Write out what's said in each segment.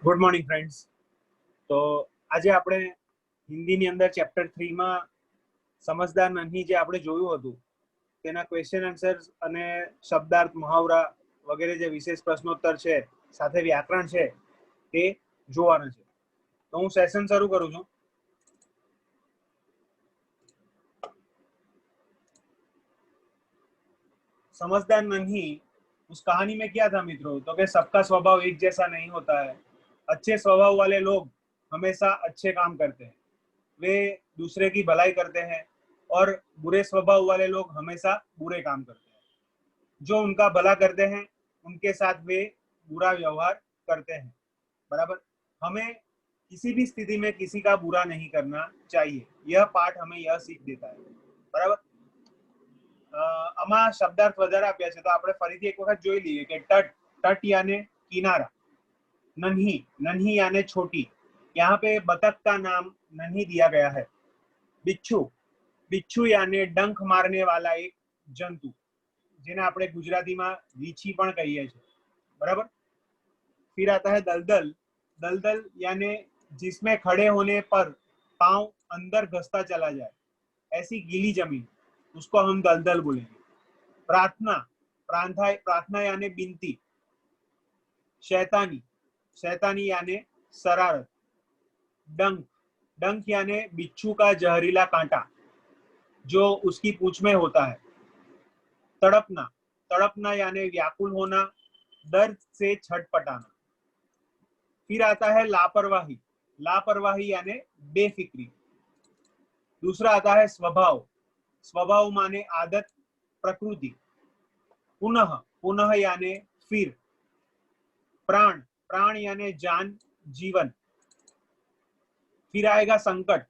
Good morning friends. તો આજે આપણે હિન્દીની અંદર ચેપ્ટર 3 માં સમજદાર નહીં જે આપણે જોયું હતું તેના ક્વેશ્ચન આન્સર્સ અને શબ્દાર્થ મુહાવરા વગેરે જે વિશેષ પ્રશ્નોત્તર છે સાથે વ્યાકરણ છે તે જોવાના છે. તો હું સેશન શરૂ કરું છું. समझदार नहीं, उस कहानी में क्या था मित्रों? तो कि सबका स्वभाव एक जैसा नहीं होता है. अच्छे स्वभाव वाले लोग हमेशा अच्छे काम करते हैं, वे दूसरे की भलाई करते हैं, और बुरे स्वभाव वाले लोग हमेशा बुरे काम करते हैं. जो उनका भला करते हैं उनके साथ वे बुरा व्यवहार करते हैं. बराबर. हमें किसी भी स्थिति में किसी का बुरा नहीं करना चाहिए. यह पाठ हमें यह सीख देता है. बराबर. आमा शब्दार्थ વધારે આપ્યા છે તો આપણે ફરીથી એક વખત જોઈ લઈએ કે તટ, તટ यानी किनारा, नन्ही, नन्ही यानी छोटी. यहाँ पे बतख का नाम नन्ही दिया गया है. बिच्छू, बिच्छू यानी डंख मारने वाला एक जंतु, જેને આપણે ગુજરાતીમાં વીછી પણ કહીએ છીએ. बराबर. फिर आता है दलदल. दलदल यानी जिसमें खड़े होने पर पांव अंदर घसता चला जाए, ऐसी गीली जमीन, उसको हम दलदल बोलेंगे. प्रार्थना, प्रार्थना यानी बिनती. शैतानी, शैतानी यानी शरारत. डंक, डंक यानी बिच्छू का जहरीला कांटा जो उसकी पूंछ में होता है. तड़पना, तड़पना यानी व्याकुल होना, दर्द से छटपटाना. फिर आता है लापरवाही. लापरवाही यानी बेफिक्री. दूसरा आता है स्वभाव. स्वभाव माने आदत, प्रकृति. पुनः, पुनः यानी फिर. प्राण, प्राण यानी जान, जीवन. फिर आएगा संकट.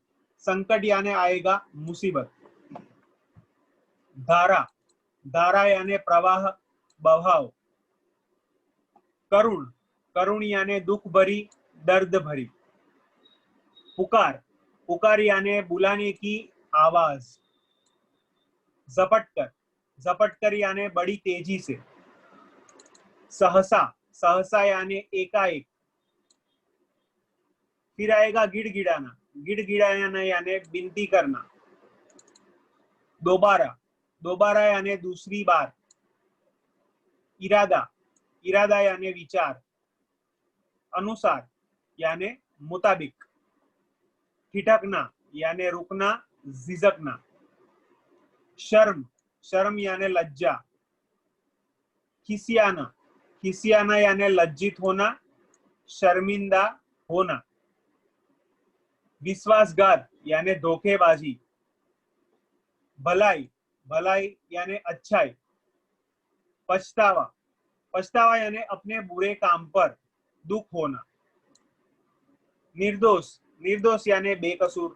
संकट यानी आएगा मुसीबत. धारा, धारा यानी प्रवाह, बहाव. करुण, करुण यानी दुख भरी, दर्द भरी. पुकार, पुकार यानी बुलाने की आवाज. झपटकर, झपटकर यानी बड़ी तेजी से. सहसा, सहसा यानी एकाएक. फिर आएगा गिड़गिड़ाना. गिड़गिड़ाना यानी विनती करना. दोबारा, दोबारा यानी दूसरी बार. इरादा, इरादा यानी विचार. अनुसार यानी मुताबिक. ठिठकना यानी रुकना, झिझकना. शर्म, शर्म यानी लज्जा. खिसियाना, खिसियाना यानी लज्जित होना, शर्मिंदा होना. विश्वासघात यानी धोखेबाजी. भलाई, भलाई यानी अच्छाई. पछतावा, पछतावा यानी अपने बुरे काम पर दुख होना. निर्दोष, निर्दोष यानी बेकसूर.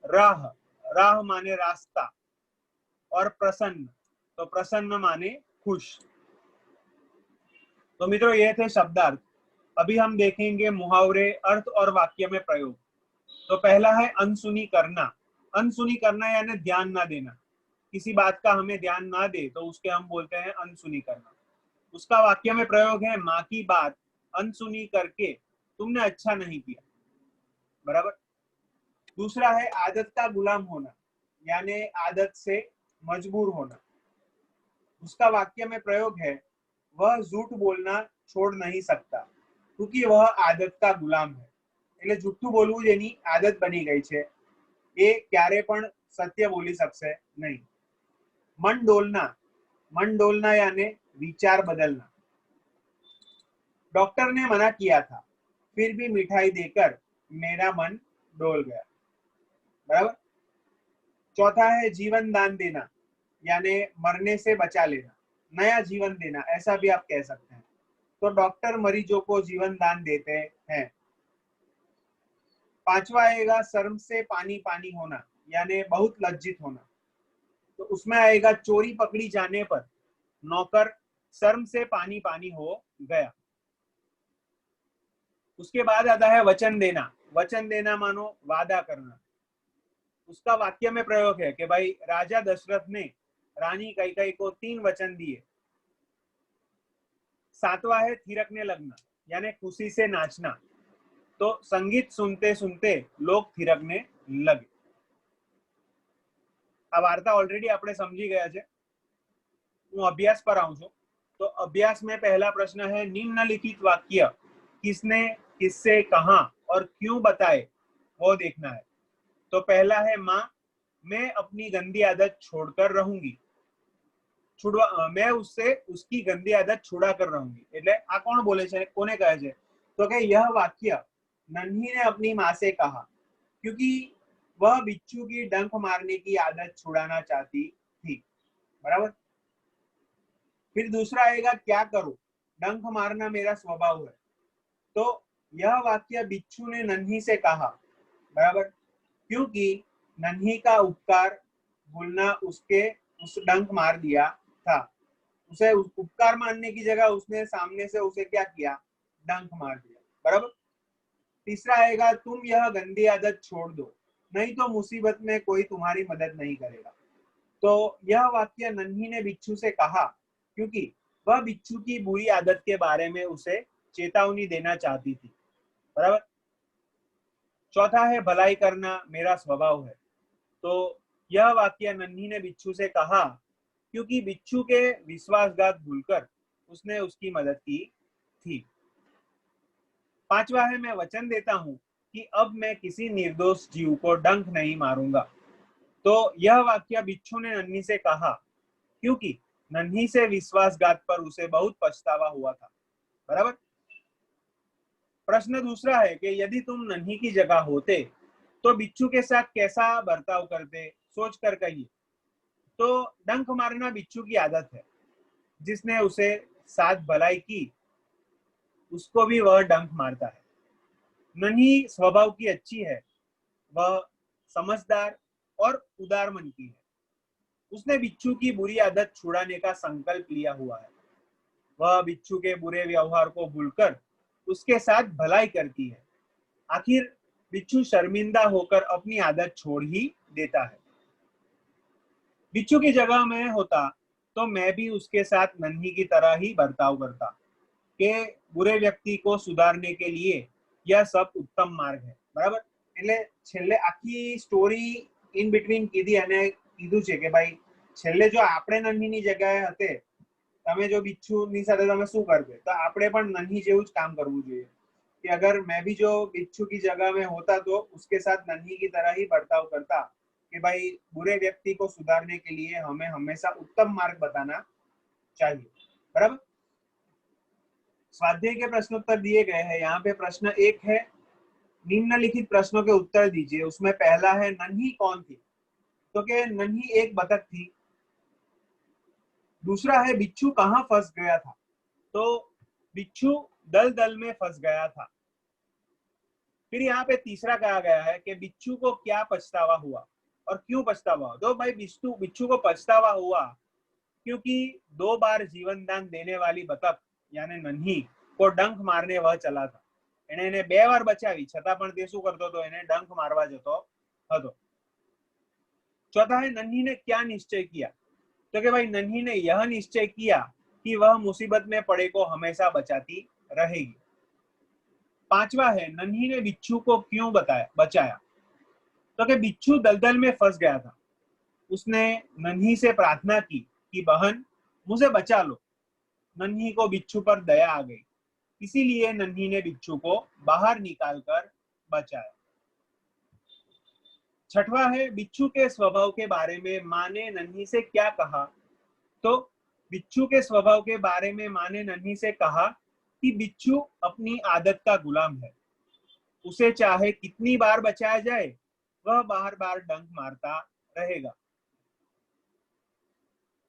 राह, राह माने रास्ता. और प्रसन्न, तो प्रसन्न माने खुश. तो मित्रों ये थे शब्दार्थ. अभी हम देखेंगे मुहावरे, अर्थ और वाक्य में प्रयोग. तो पहला है अनसुनी करना. अनसुनी करना यानी ध्यान ना देना. किसी बात का हमें ध्यान ना दे तो उसके हम बोलते हैं अनसुनी करना. उसका वाक्य में प्रयोग है माँ की बात अनसुनी करके तुमने अच्छा नहीं किया. बराबर. दूसरा है आदत का गुलाम होना, यानी आदत से मजबूर होना. उसका वाक्य में प्रयोग है वह झूठ बोलना छोड़ नहीं सकता क्योंकि वह आदत का गुलाम है. એટલે જૂઠું બોલવું જેની આદત બની ગઈ છે એ ક્યારે પણ સત્ય બોલી શકશે નહીં. मन डोलना, मन डोलना यानी विचार बदलना. डॉक्टर ने मना किया था फिर भी मिठाई देकर मेरा मन डोल गया. बराबर. चौथा है जीवन दान देना, यानी मरने से बचा लेना, नया जीवन देना, ऐसा भी आप कह सकते हैं. तो डॉक्टर मरीजों को जीवन दान देते हैं. पांचवा आएगा शर्म से पानी पानी होना, यानी बहुत लज्जित होना. तो उसमें आएगा चोरी पकड़ी जाने पर नौकर शर्म से पानी पानी हो गया. उसके बाद आता है वचन देना. वचन देना मानो वादा करना. उसका वाक्य में प्रयोग है कि भाई राजा दशरथ ने रानी कैकेयी को 3 वचन दिए. सातवां है थिरकने लगना, यानी खुशी से नाचना। तो संगीत सुनते सुनते लोग थिरकने लगे। आ वार्ता ऑलरेडी આપણે સમજી ગયા છે। હું અભ્યાસ પર આવું છું। तो अभ्यास में पहला प्रश्न है, निम्नलिखित वाक्य किसने किससे कहा और क्यों बताए, वो देखना है। तो पहला है, माँ मैं अपनी गंदी आदत छोड़कर रहूंगी। मैं उससे उसकी गंदी आदत छुड़ा कर रहूंगी। એટલે આ કોણ બોલે છે, કોને કહે છે? तो કે यह वाक्य नन्ही ने अपनी माँ से कहा क्योंकि वह बिच्छू की डंक मारने की आदत छुड़ाना चाहती थी। बराबर। फिर दूसरा आएगा, क्या करूं, डंक मारना मेरा स्वभाव है। तो यह वाक्य बिच्छू ने नन्ही से कहा। बराबर। क्योंकि नन्ही का उपकार भूलना उसके उस डंक मार दिया था। उसे उपकार मानने की जगह उसने सामने से उसे क्या किया, डंक मार दिया। बराबर। तीसरा आएगा, तुम यह गंदी आदत छोड़ दो, नहीं तो मुसीबत में कोई तुम्हारी मदद नहीं करेगा। तो यह वाक्य नन्ही ने बिच्छू से कहा क्योंकि वह बिच्छू की बुरी आदत के बारे में उसे चेतावनी देना चाहती थी। बराबर। चौथा है, भलाई करना मेरा स्वभाव है। तो यह वाक्य नन्ही ने बिच्छू से कहा क्योंकि बिच्छू के विश्वासघात भूलकर उसने उसकी मदद की थी। पांचवा है, मैं वचन देता हूं कि अब मैं किसी निर्दोष जीव को डंक नहीं मारूंगा। तो यह वाक्य बिच्छू ने नन्ही से कहा क्योंकि नन्ही से विश्वासघात पर उसे बहुत पछतावा हुआ था। बराबर। प्रश्न दूसरा है कि यदि तुम नन्ही की जगह होते तो बिच्छू के साथ कैसा बर्ताव करते, सोच कर कहिए। तो डंक मारना बिच्छू की आदत है। जिसने उसे साथ भलाई की उसको भी वह डंक मारता है। नन्ही स्वभाव की अच्छी है, वह समझदार और उदार मन की है। उसने बिच्छू की बुरी आदत छुड़ाने का संकल्प लिया हुआ है। वह बिच्छू के बुरे व्यवहार को भूलकर उसके साथ भलाई करती है। आखिर बिच्छू शर्मिंदा होकर अपनी आदत छोड़ ही देता है। बिच्छू की जगह में होता तो मैं भी उसके साथ नन्ही की तरह ही बर्ताव करता કે बुरे व्यक्ति को सुधारने के लिए यह सब उत्तम मार्ग है। बराबर। એટલે છેલ્લે આખી સ્ટોરી ઇન બિટવીન કીધી અને કીધું છે કે ભાઈ છેલ્લે જો આપણે નન્હીની જગ્યાએ હતે, તમે જો બિચ્છુની સાથે તમે શું કરતે, તો આપણે પણ નન્ही જેવું જ કામ કરવું જોઈએ कि अगर मैं भी जो बिच्छू की जगह में होता तो उसके साथ नन्ही की तरह ही बर्ताव करता कि भाई बुरे व्यक्ति को सुधारने के लिए हमें हमेशा उत्तम मार्ग बताना चाहिए। बराबर। स्वाध्याय के प्रश्नोत्तर दिए गए हैं। यहाँ पे प्रश्न एक है, निम्नलिखित प्रश्नों के उत्तर दीजिए। उसमें पहला है, नन्ही कौन थी? तो के नन्ही एक बतख थी। दूसरा है, बिच्छू कहाँ फंस गया था? तो बिच्छू दलदल में फंस गया था। फिर यहाँ पे तीसरा कहा गया है कि बिच्छू को क्या पछतावा हुआ और क्यों पछतावा हुआ। तो भाई बिच्छू को पछतावा हुआ क्योंकि 2 बार जीवन दान देने वाली बतख यानी नन्ही को डंक मारने वह चला था। એને 2 વાર બચાવી છતાં પણ તે શું કરતો હતો, એને ડંક મારવા જતો હતો। चौथा है, नन्ही ने क्या निश्चय किया? तो कि भाई नन्ही ने यह निश्चय किया कि वह मुसीबत में पड़े को हमेशा बचाती रहेगी। पांचवा है, नन्ही ने बिच्छू को क्यों बचाया? तो कि बिच्छू दलदल में फंस गया था। उसने नन्ही से प्रार्थना की कि बहन मुझे बचा लो। नन्ही को बिच्छू पर दया आ गई, इसीलिए नन्ही ने बिच्छू को बाहर निकालकर बचाया। छठवा है, बिच्छू के स्वभाव के बारे में माँ ने नन्ही से क्या कहा? तो बिच्छू के स्वभाव के बारे में माँ ने नन्ही से कहा कि बिच्छू अपनी आदत का गुलाम है। उसे चाहे कितनी बार बचाया जाए वह बार बार डंक मारता रहेगा।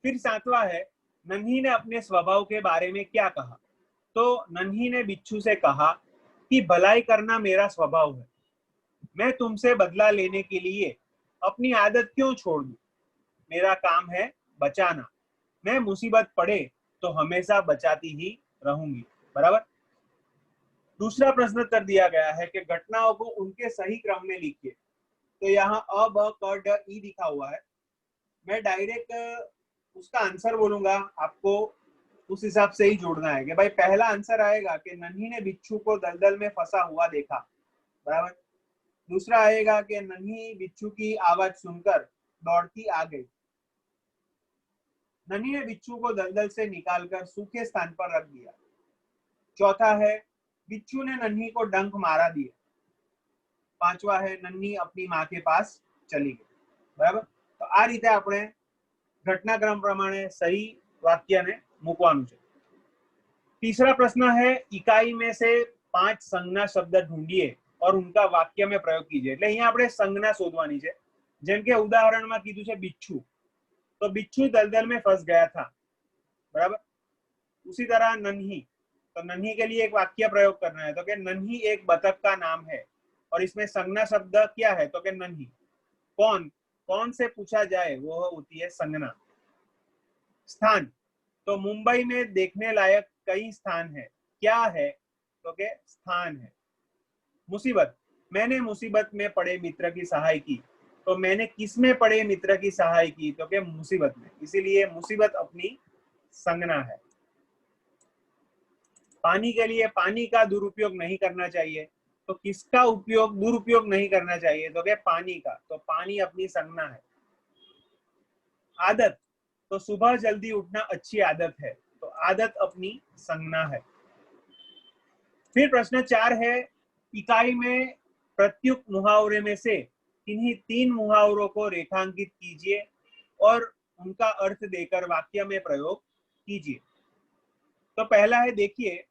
फिर सातवां है, नन्ही ने अपने स्वभाव के बारे में क्या कहा? तो नन्ही ने बिच्छू से कहा कि भलाई करना मेरा स्वभाव है। मैं तुमसे बदला लेने के लिए अपनी आदत क्यों छोड़ दूं? मेरा काम है बचाना। मैं मुसीबत पड़े तो हमेशा बचाती ही रहूंगी। बराबर। दूसरा प्रश्न कर दिया गया है कि घटनाओं को उनके सही क्रम में लिखिए। तो यहाँ अ ब क ड ई लिखा हुआ है। मैं डायरेक्ट उसका आंसर बोलूंगा, आपको उस हिसाब से ही जोड़ना है कि भाई पहला आंसर आएगा कि नन्ही ने बिच्छू को दलदल में फंसा हुआ देखा, बराबर। दूसरा आएगा कि नन्ही बिच्छू की आवाज सुनकर दौड़ती आ गई। नन्ही ने बिच्छू को दलदल से निकालकर सूखे स्थान पर रख दिया। चौथा है बिच्छू ने नन्ही को डंक मारा दिया। पांचवा है नन्ही अपनी माँ के पास चली गई, बराबर। तो आ रीते આપણે घटनाक्रम प्रमाणे सही वाक्य ने મૂકવાનું છે। तीसरा प्रश्न है इकाई में से 5 संज्ञा शब्द ढूंढिए और उनका वाक्य में प्रयोग कीजिए। એટલે અહીંયા આપણે संज्ञा શોધવાની છે। જેમ કે ઉદાહરણમાં કીધું છે बिच्छू, तो बिच्छू दलदल में फंस गया था, बराबर। उसी तरह नन्ही, तो नन्ही के लिए एक वाक्य प्रयोग करना है, तो कि नन्ही एक बतख का नाम है और इसमें संज्ञा शब्द क्या है, तो कि नन्ही। कौन, कौन से पूछा जाए वो होती है संज्ञा। स्थान, तो मुंबई में देखने लायक कई स्थान है, क्या है, तो कि स्थान है। मुसीबत, मैंने मुसीबत में पड़े मित्र की सहाय की, तो मैंने किस में पड़े मित्र की सहाय की, तो कि मुसीबत में, इसीलिए मुसीबत अपनी संज्ञा है। पानी के लिए पानी का दुरुपयोग नहीं करना चाहिए, तो किसका उपयोग दुरुपयोग नहीं करना चाहिए, तो क्या पानी का, तो पानी अपनी संज्ञा है। आदत, तो सुबह जल्दी उठना अच्छी आदत है, तो आदत अपनी संज्ञा है। फिर प्रश्न 4 है इकाई में प्रत्युक्त मुहावरे में से किन्हीं 3 मुहावरों को रेखांकित कीजिए और उनका अर्थ देकर वाक्य में प्रयोग कीजिए। तो पहला है, देखिए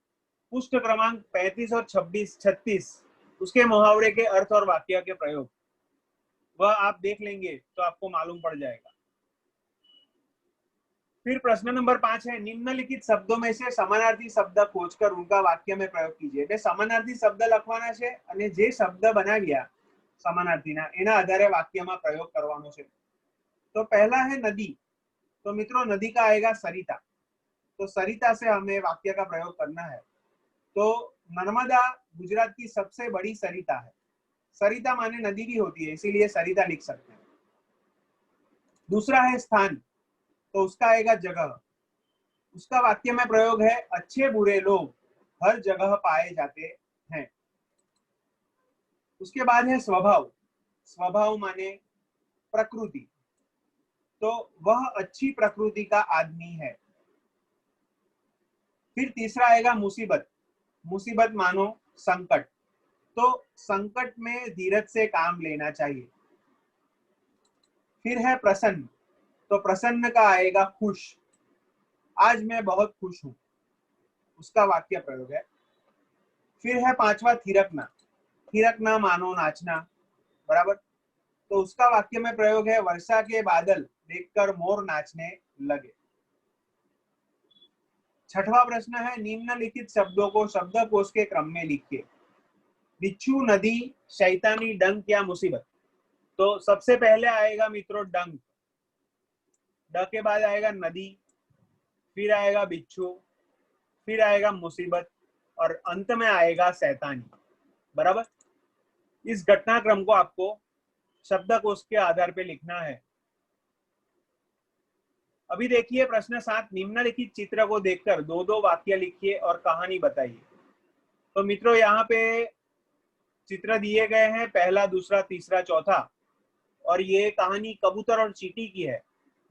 पुष्ट क्रमांक 35 और 36 उसके मुहावरे के अर्थ और वाक्य के प्रयोग, वह आप देख लेंगे तो आपको मालूम पड़ जाएगा। फिर प्रश्न नंबर 5 है निम्नलिखित शब्दों में से समानार्थी शब्द खोजकर उनका वाक्य में प्रयोग कीजिए। એટલે સમાનાર્થી શબ્દ લખવાના છે અને જે શબ્દ બનાવ્યા સમાનાર્થીના એના આધારે વાક્યમાં પ્રયોગ કરવાનો છે। तो पहला है नदी, तो मित्रों नदी का आएगा सरिता, तो सरिता से हमें वाक्य का प्रयोग करना है। तो नर्मदा गुजरात की सबसे बड़ी सरिता है, सरिता माने नदी भी होती है, इसीलिए सरिता लिख सकते हैं। दूसरा है स्थान, तो उसका आएगा जगह, उसका वाक्य में प्रयोग है अच्छे बुरे लोग हर जगह पाए जाते हैं। उसके बाद है स्वभाव, स्वभाव माने प्रकृति, तो वह अच्छी प्रकृति का आदमी है। फिर तीसरा आएगा मुसीबत, मुसीबत मानो संकट, तो संकट में धीरज से काम लेना चाहिए। फिर है प्रसन्न, तो प्रसन्न का आएगा खुश, आज मैं बहुत खुश हूं, उसका वाक्य प्रयोग है। फिर है पांचवा थिरकना, थिरकना मानो नाचना, बराबर, तो उसका वाक्य में प्रयोग है वर्षा के बादल देखकर मोर नाचने लगे। छठवां प्रश्न है निम्नलिखित शब्दों को शब्दकोश के क्रम में लिखिए। बिच्छू, नदी, शैतानी, डंक या मुसीबत। तो सबसे पहले आएगा मित्रों डंक, ड के बाद आएगा नदी, फिर आएगा बिच्छू, फिर आएगा मुसीबत और अंत में आएगा शैतानी, बराबर। इस घटनाक्रम को आपको शब्दकोश के आधार पे लिखना है। अभी देखिए प्रश्न 7, निम्नलिखित चित्र को देखकर 2-2 वाक्य लिखिए और कहानी बताइए। तो मित्रों यहाँ पे चित्र दिए गए हैं, पहला, दूसरा, तीसरा, चौथा, और ये कहानी कबूतर और चींटी की है।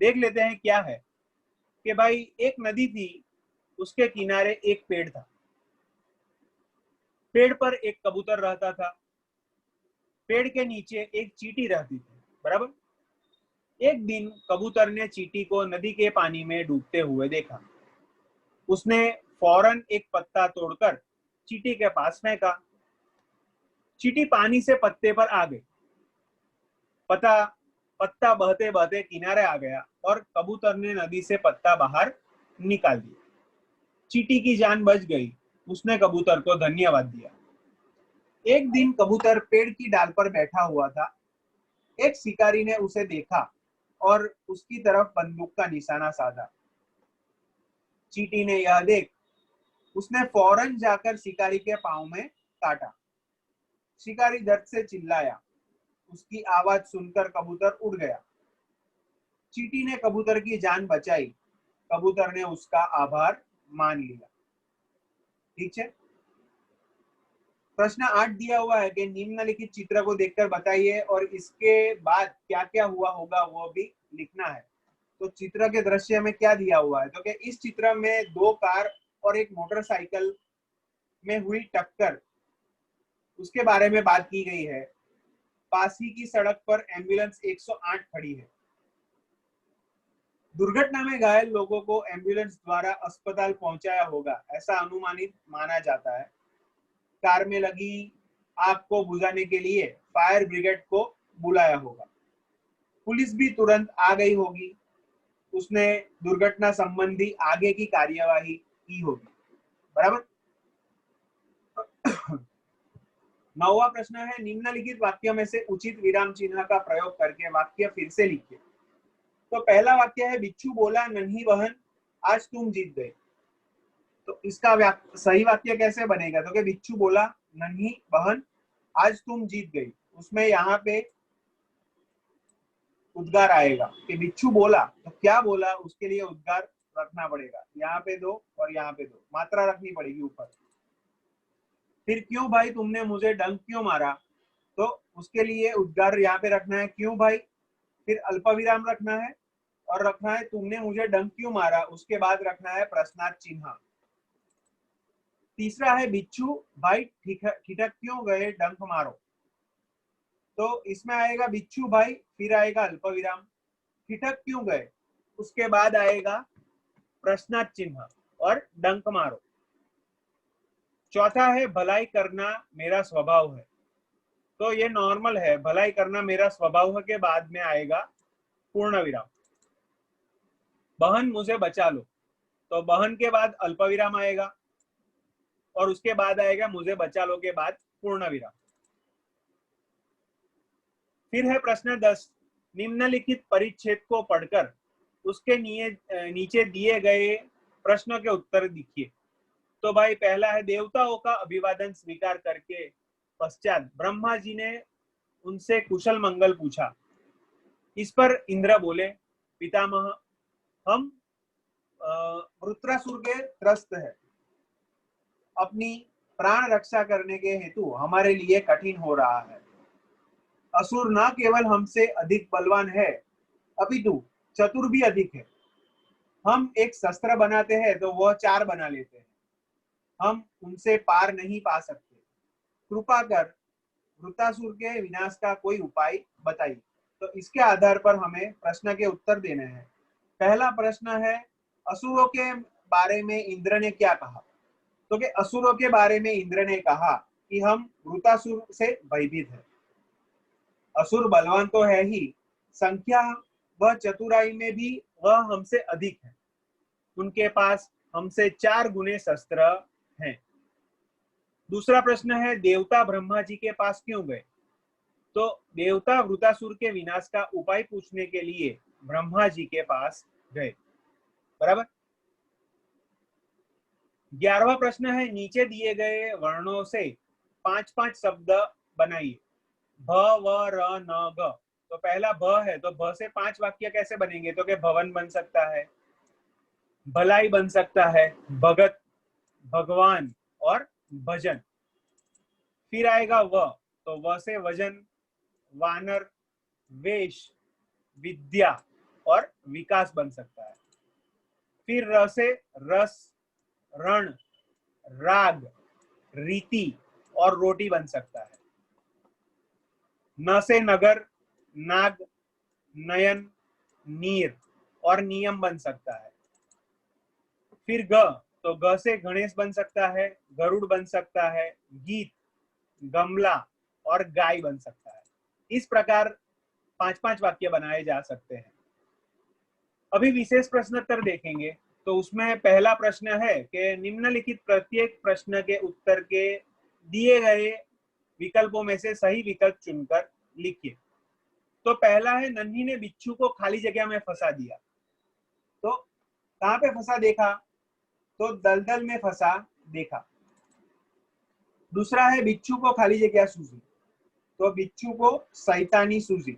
देख लेते हैं क्या है कि भाई एक नदी थी, उसके किनारे एक पेड़ था, पेड़ पर एक कबूतर रहता था, पेड़ के नीचे एक चींटी रहती थी, बराबर। एक दिन कबूतर ने चींटी को नदी के पानी में डूबते हुए देखा। उसने फौरन एक पत्ता तोड़कर चींटी के पास फेंका। चींटी पानी से पत्ते पर आ गई, पत्ता बहते बहते किनारे आ गया और कबूतर ने नदी से पत्ता बाहर निकाल दिया। चींटी की जान बच गई, उसने कबूतर को धन्यवाद दिया। एक दिन कबूतर पेड़ की डाल पर बैठा हुआ था, एक शिकारी ने उसे देखा और उसकी तरफ बंदूक का निशाना साधा। चींटी ने यह देख उसने फौरन जाकर शिकारी के पांव में काटा। शिकारी दर्द से चिल्लाया, उसकी आवाज सुनकर कबूतर उड़ गया। चींटी ने कबूतर की जान बचाई, कबूतर ने उसका आभार मान लिया। ठीक है। प्रश्न 8 दिया हुआ है कि निम्नलिखित चित्र को देखकर बताइए और इसके बाद क्या क्या हुआ होगा वो भी लिखना है। तो चित्र के दृश्य में क्या दिया हुआ है, तो कि इस चित्र में 2 कार और एक मोटरसाइकिल में हुई टक्कर, उसके बारे में बात की गई है। पास ही की सड़क पर एम्बुलेंस 108 खड़ी है। दुर्घटना में घायल लोगों को एम्बुलेंस द्वारा अस्पताल पहुंचाया होगा, ऐसा अनुमानित माना जाता है। कार में लगी आग को बुझाने के लिए फायर ब्रिगेड को बुलाया होगा। पुलिस भी तुरंत आ गई होगी, उसने दुर्घटना संबंधी आगे की कार्यवाही की होगी। बराबर। 9वां प्रश्न है, निम्नलिखित वाक्य में से उचित विराम चिन्ह का प्रयोग करके वाक्य फिर से लिखिए। तो पहला वाक्य है, बिच्छू बोला नन्ही बहन आज तुम जीत गए। तो इसका सही वाक्य कैसे बनेगा, तो कि बिच्छू बोला नन्ही बहन आज तुम जीत गई, उसमें यहाँ पे उद्गार आएगा कि बिच्छू बोला, तो क्या बोला उसके लिए उद्गार रखना पड़ेगा। यहाँ पे 2 और यहाँ पे 2 मात्रा रखनी पड़ेगी ऊपर। फिर क्यों भाई तुमने मुझे डंक क्यों मारा, तो उसके लिए उद्गार यहाँ पे रखना है क्यों भाई, फिर अल्पविराम रखना है और रखना है तुमने मुझे डंक क्यों मारा, उसके बाद रखना है प्रश्नार्थ चिन्ह। तीसरा है बिच्छू भाई ठिठक क्यों गए डंक मारो, तो इसमें आएगा बिच्छू भाई, फिर आएगा अल्पविराम, ठिठक क्यों गए, उसके बाद आएगा प्रश्नार्थ चिन्ह और डंक मारो। चौथा है भलाई करना मेरा स्वभाव है, तो ये नॉर्मल है, भलाई करना मेरा स्वभाव है के बाद में आएगा पूर्ण विराम। बहन मुझे बचा लो, तो बहन के बाद अल्पविराम आएगा और उसके बाद आएगा मुझे बचा लो के बाद पूर्ण विराम। फिर है प्रश्न 10, निम्नलिखित परिच्छेद को पढ़कर उसके नीचे दिए गए प्रश्न के उत्तर लिखिए। तो भाई पहला है, देवताओं का अभिवादन स्वीकार करके पश्चात ब्रह्मा जी ने उनसे कुशल मंगल पूछा। इस पर इंद्र बोले, पितामह हम वृत्रासुर के त्रस्त है, अपनी प्राण रक्षा करने के हेतु हमारे लिए कठिन हो रहा है। असुर न केवल हमसे अधिक बलवान है अपितु चतुर भी अधिक है। हम एक शस्त्र बनाते हैं तो वह 4 बना लेते हैं, हम उनसे पार नहीं पा सकते। कृपा कर वृत्रासुर के विनाश का कोई उपाय बताइए। तो इसके आधार पर हमें प्रश्न के उत्तर देने हैं। पहला प्रश्न है, असुरों के बारे में इंद्र ने क्या कहा, तो कि असुरों के बारे में इंद्र ने कहा कि हम वृत्रासुर से भयभीत हैं। असुर बलवान तो है ही, संख्या व चतुराई में भी वह हमसे अधिक है, उनके पास हमसे 4 गुने शस्त्र हैं। दूसरा प्रश्न है, देवता ब्रह्मा जी के पास क्यों गए, तो देवता वृत्रासुर के विनाश का उपाय पूछने के लिए ब्रह्मा जी के पास गए। बराबर। 11वां प्रश्न है, नीचे दिए गए वर्णों से 5-5 शब्द बनाइए। भ व र न ग, तो पहला भ है, तो भ से 5 वाक्य कैसे बनेंगे, तो कि भवन बन सकता है, भलाई बन सकता है, भगत, भगवान और भजन। फिर आएगा व, तो व से वजन, वानर, वेश, विद्या और विकास बन सकता है। फिर र से रस, रण, राग, रीति और रोटी बन सकता है। न से नगर, नाग, नयन, नीर और नियम बन सकता है। फिर ग, तो ग से गणेश बन सकता है, गरुड़ बन सकता है, गीत, गमला और गाय बन सकता है। इस प्रकार 5-5 वाक्य बनाए जा सकते हैं। अभी विशेष प्रश्नोत्तर देखेंगे, तो उसमें पहला प्रश्न है कि निम्नलिखित प्रत्येक प्रश्न के उत्तर के दिए गए विकल्पों में से सही विकल्प चुनकर लिखिए। तो पहला है, नन्ही ने बिच्छू को खाली जगह में फंसा दिया, तो कहां पे फंसा देखा, तो दलदल में फंसा देखा। दूसरा है, बिच्छू को खाली जगह सूझी, तो बिच्छू को शैतानी सूझी।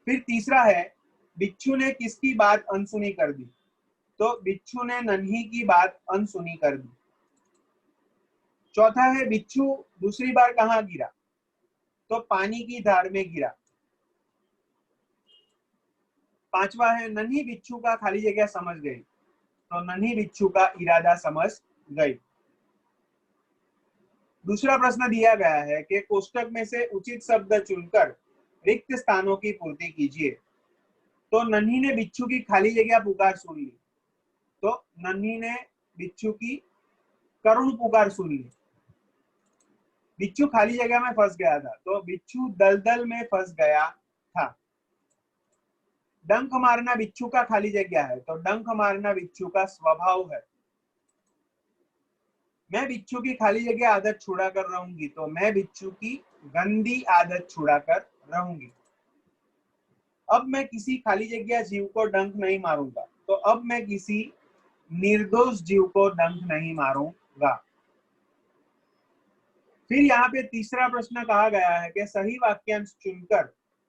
फिर तीसरा है, बिच्छू ने किसकी बात अनसुनी कर दी, तो बिच्छू ने नन्ही की बात अनसुनी कर दी। चौथा है बिच्छू दूसरी बार कहाँ गिरा? तो पानी की धार में गिरा। पांचवा है नन्ही बिच्छू का खाली जगह समझ गई। तो नन्ही बिच्छू का इरादा समझ गई। दूसरा प्रश्न दिया गया है कि कोष्टक में से उचित शब्द चुनकर रिक्त स्थानों की पूर्ति कीजिए। तो नन्ही ने बिच्छू की खाली जगह पुकार सुन ली। तो नन्ही ने बिच्छू की करुण पुकार सुन ली। बिच्छू खाली जगह में फंस गया था, तो बिच्छू दलदल में फंस गया था। डंक मारना बिच्छू का खाली जगह है, तो डंक मारना बिच्छू का स्वभाव है। मैं बिच्छू की खाली जगह आदत छुड़ा कर रहूंगी, तो मैं बिच्छू की गंदी आदत छुड़ा कर रहूंगी। अब मैं किसी खाली जगह जीव को डंक नहीं मारूंगा, तो अब मैं किसी निर्दोष जीव को डंक नहीं मारूंगा। फिर यहाँ पे तीसरा प्रश्न कहा गया है कि सही वाक्यांश चुनकर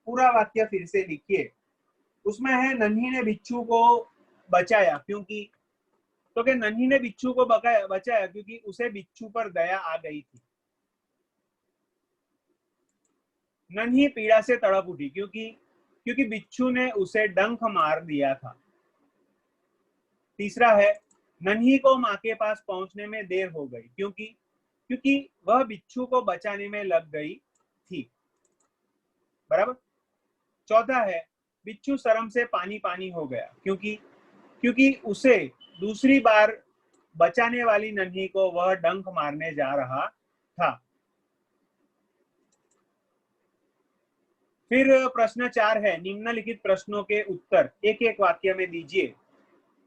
पूरा वाक्य फिर से लिखिए। उसमें है नन्ही ने बिच्छू को बचाया क्योंकि, तो कि नन्ही ने बिच्छू को बचाया क्योंकि उसे बिच्छू पर दया आ गई थी। नन्ही पीड़ा से तड़प उठी क्योंकि बिच्छू ने उसे डंक मार दिया था। तीसरा है नन्ही को माँ के पास पहुंचने में देर हो गई क्योंकि वह बिच्छू को बचाने में लग गई थी। बराबर। चौथा है बिच्छू शर्म से पानी पानी हो गया क्योंकि उसे दूसरी बार बचाने वाली नन्ही को वह डंक मारने जा रहा था। फिर प्रश्न 4 है निम्नलिखित प्रश्नों के उत्तर एक एक वाक्य में दीजिए।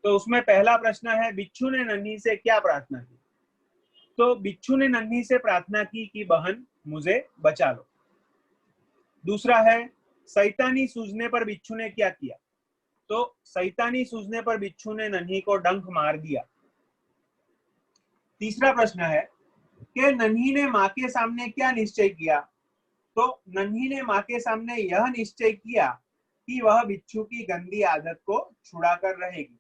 तो उसमें पहला प्रश्न है बिच्छू ने नन्ही से क्या प्रार्थना की? तो बिच्छू ने नन्ही से प्रार्थना की कि बहन मुझे बचा लो। दूसरा है शैतानी सूझने पर बिच्छू ने क्या किया? तो शैतानी सूझने पर बिच्छू ने नन्ही को डंक मार दिया। तीसरा प्रश्न है कि नन्ही ने माँ के सामने क्या निश्चय किया? तो नन्ही ने माँ के सामने यह निश्चय किया कि वह बिच्छू की गंदी आदत को छुड़ा कर रहेगी।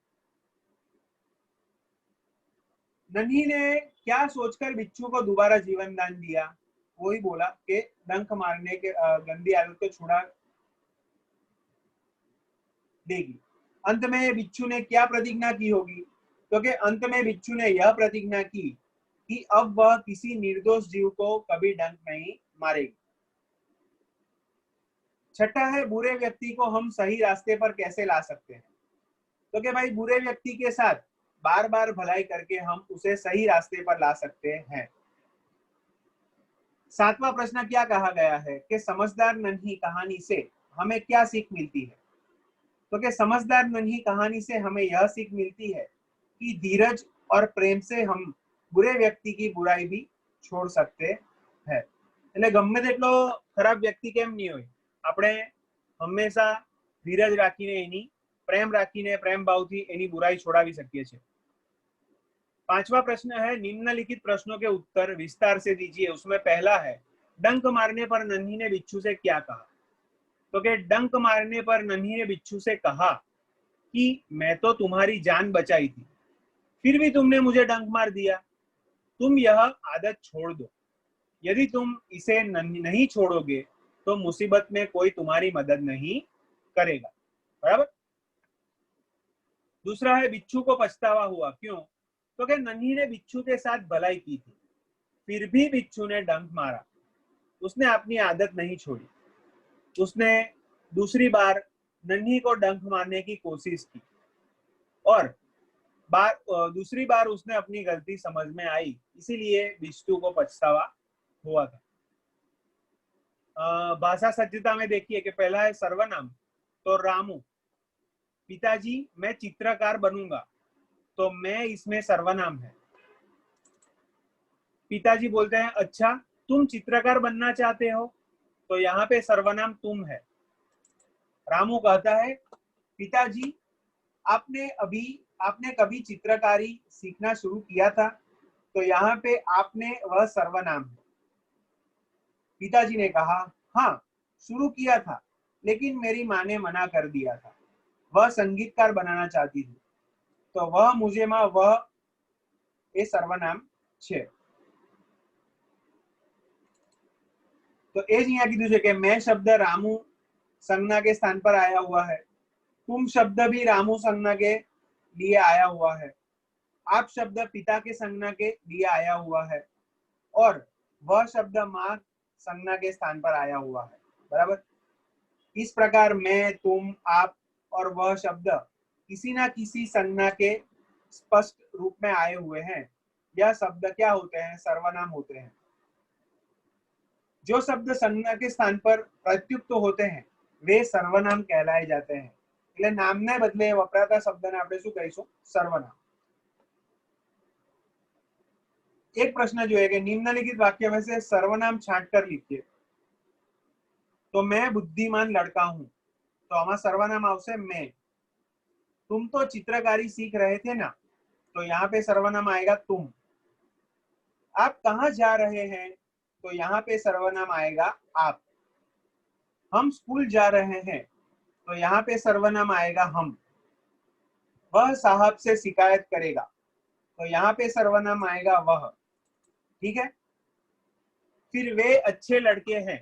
नन्ही ने क्या सोचकर बिच्छू को दोबारा जीवन दान दिया? वही बोला कि डंक मारने के गंदी आदत को छुड़ा देगी। अंत में बिच्छू ने क्या प्रतिज्ञा की होगी? क्योंकि अंत में बिच्छू ने यह प्रतिज्ञा की कि अब वह किसी निर्दोष जीव को कभी डंक नहीं मारेगी। छठा है बुरे व्यक्ति को हम सही रास्ते पर कैसे ला सकते हैं? तो कि भाई बुरे व्यक्ति के साथ बार बार भलाई करके हम उसे सही रास्ते पर ला सकते हैं। सातवां प्रश्न क्या कहा गया है कि समझदार नन्ही कहानी से हमें क्या सीख मिलती है? तो कि समझदार नन्ही कहानी से हमें यह सीख मिलती है कि धीरज और प्रेम से हम बुरे व्यक्ति की बुराई भी छोड़ सकते हैं। એટલે ગમે તેટલો ખરાબ વ્યક્તિ કેમ નહીં હોય, આપણે હંમેશા ધીરજ રાખીને એની પ્રેમ રાખીને પ્રેમ ભાવથી એની बुराई છોડાવી શકીએ છીએ। पांचवा प्रश्न है निम्नलिखित प्रश्नों के उत्तर विस्तार से दीजिए। उसमें पहला है डंक मारने पर नन्ही ने बिच्छू से क्या कहा? तो कि डंक मारने पर नन्ही ने बिच्छू से कहा कि मैं तो तुम्हारी जान बचाई थी, फिर भी तुमने मुझे डंक मार दिया। तुम यह आदत छोड़ दो। यदि तुम इसे नहीं छोड़ोगे तो मुसीबत में कोई तुम्हारी मदद नहीं करेगा। बराबर। दूसरा है बिच्छू को पछतावा हुआ क्यों? तो कि नन्ही ने बिच्छू के साथ भलाई की थी, फिर भी बिच्छू ने डंक मारा। उसने अपनी आदत नहीं छोड़ी। उसने दूसरी बार नन्ही को डंक मारने की कोशिश की और दूसरी बार उसने अपनी गलती समझ में आई, इसीलिए बिच्छू को पछतावा हुआ था। भाषा सज्जता में देखिए कि पहला है सर्वनाम। तो रामू, पिताजी मैं चित्रकार बनूंगा, तो मैं इसमें सर्वनाम है। पिताजी बोलते हैं अच्छा तुम चित्रकार बनना चाहते हो, तो यहाँ पे सर्वनाम तुम है। रामू कहता है पिताजी आपने कभी चित्रकारी सीखना शुरू किया था, तो यहाँ पे आपने वह सर्वनाम है। पिताजी ने कहा हाँ शुरू किया था, लेकिन मेरी माँ ने मना कर दिया था, वह संगीतकार बनाना चाहती थी, તો વહ મુજેમાં વહ એ સર્વનામ છે. तो એ જ અહીંયા કીધું છે કે मैं शब्द रामू संज्ञा के स्थान पर आया हुआ है, तुम शब्द भी रामू संज्ञा के लिए आया हुआ है, आप शब्द पिता के संज्ञा के लिए आया हुआ है और वह शब्द मां संज्ञा के स्थान पर आया हुआ है. बराबर. इस प्रकार मैं, तुम, आप और वह शब्द किसी ना किसी संज्ञा के स्पष्ट रूप में आए हुए हैं. यह शब्द क्या होते हैं? सर्वनाम होते हैं. जो शब्द संज्ञा के स्थान पर प्रत्युक्त होते हैं वे सर्वनाम कहलाए जाते हैं. એટલે નામને બદલે વપરાતા શબ્દને આપણે શું કહીશું? સર્વનામ. एक प्रश्न जो है कि निम्नलिखित वाक्य में से सर्वनाम छांट कर लिखिए. तो मैं बुद्धिमान लड़का हूं, तो आमा सर्वनाम आवशे मैं. तुम तो चित्रकारी सीख रहे थे ना, तो यहाँ पे सर्वनाम आएगा तुम. आप कहाँ जा रहे हैं, तो यहाँ पे सर्वनाम आएगा आप. हम स्कूल जा रहे हैं, तो यहाँ पे सर्वनाम आएगा हम. वह साहब से शिकायत करेगा, तो यहाँ पे सर्वनाम आएगा वह. ठीक है. फिर वे अच्छे लड़के हैं,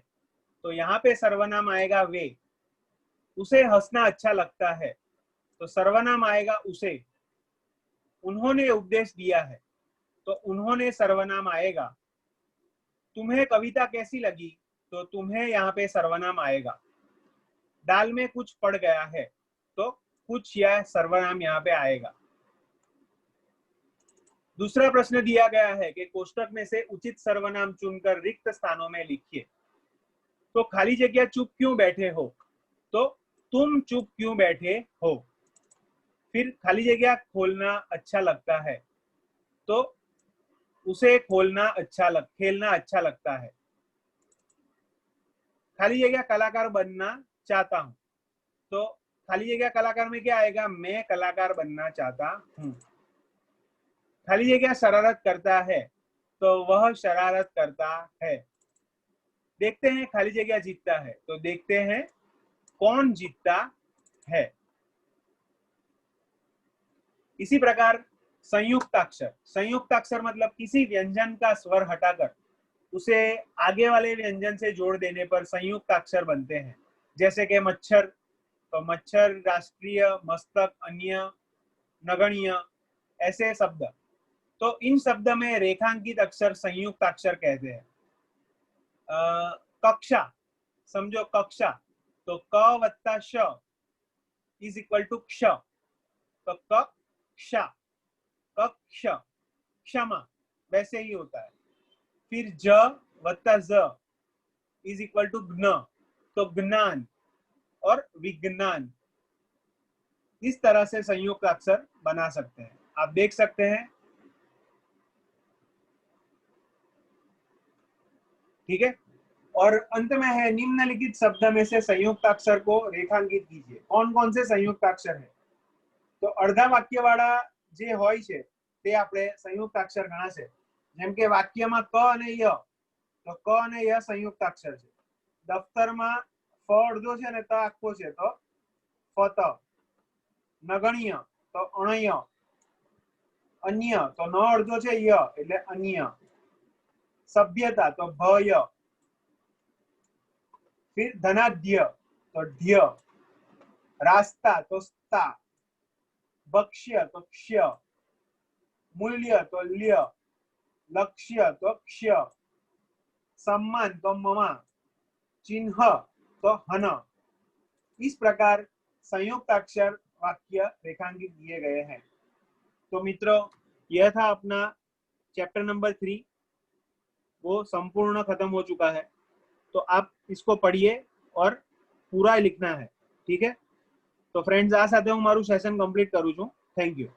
तो यहाँ पे सर्वनाम आएगा वे. उसे हंसना अच्छा लगता है, तो सर्वनाम आएगा उसे. उन्होंने उपदेश दिया है, तो उन्होंने सर्वनाम आएगा. तुम्हें कविता कैसी लगी, तो तुम्हें यहाँ पे सर्वनाम आएगा. दाल में कुछ पड़ गया है, तो कुछ या सर्वनाम यहाँ पे आएगा. दूसरा प्रश्न दिया गया है कि कोष्टक में से उचित सर्वनाम चुनकर रिक्त स्थानों में लिखिए. तो खाली जगह चुप क्यों बैठे हो, तो तुम चुप क्यों बैठे हो. फिर खाली जगह खोलना अच्छा लगता है, तो उसे खेलना अच्छा लगता है. खाली जगह कलाकार बनना चाहता हूं, तो खाली जगह कलाकार में क्या आएगा? मैं कलाकार बनना चाहता हूं. खाली जगह शरारत करता है, तो वह शरारत करता है. देखते हैं खाली जगह जीतता है, तो देखते हैं कौन जीतता है. इसी प्रकार संयुक्त अक्षर मतलब किसी व्यंजन का स्वर हटाकर उसे आगे वाले व्यंजन से जोड़ देने पर संयुक्त अक्षर बनते हैं. जैसे कि मच्छर, तो मच्छर, राष्ट्रीय, मस्तक, अन्य, नगण्य, ऐसे शब्द. तो इन शब्द में रेखांकित अक्षर संयुक्त अक्षर कहते हैं. कक्षा, समझो कक्षा, तो क वत्ता श इज इक्वल टू क्ष, तो कक्षा, कक्ष, क्षमा, वैसे ही होता है. फिर ज वत्ता ज इज इक्वल टू ज्ञ, तो ज्ञान और विज्ञान. इस तरह से संयुक्त अक्षर बना सकते हैं. आप देख सकते हैं. ठीक है. और अंत में है निम्नलिखित शब्द में से संयुक्त अक्षर को रेखांकित कीजिए. कौन कौन से संयुक्त अक्षर है? तो अर्धा वाक्य वाला जे होय छे ते आपणे संयुक्त अक्षर गणाशे. जेम के वाक्यमां क अने य, तो क अने य संयुक्त अक्षर छे. दफ्तरमां फ अर्धो छे ने त आखो छे, तो फत. नगण्य तो अणय. अन्य तो न अर्धो छे य એટલે अन्य. सभ्यता तो भय. फिर धनाढ्य तो ढ्य. रास्ता तो स्ता. भक्ष्य तो क्ष्य. मूल्य तो ल्य. लक्ष्य तो क्ष्य. सम्मान तो ममा. चिन्ह तो हन. इस प्रकार संयुक्त अक्षर वाक्य रेखांकित किए गए हैं. तो मित्रों, यह था अपना चैप्टर नंबर 3. वो संपूर्ण खत्म हो चुका है. तो आप इसको पढ़िए और पूरा लिखना है. ठीक है. तो फ्रेंड्स, आ साथे हूँ मारू सेशन कंप्लीट करूँ छूं. Thank you.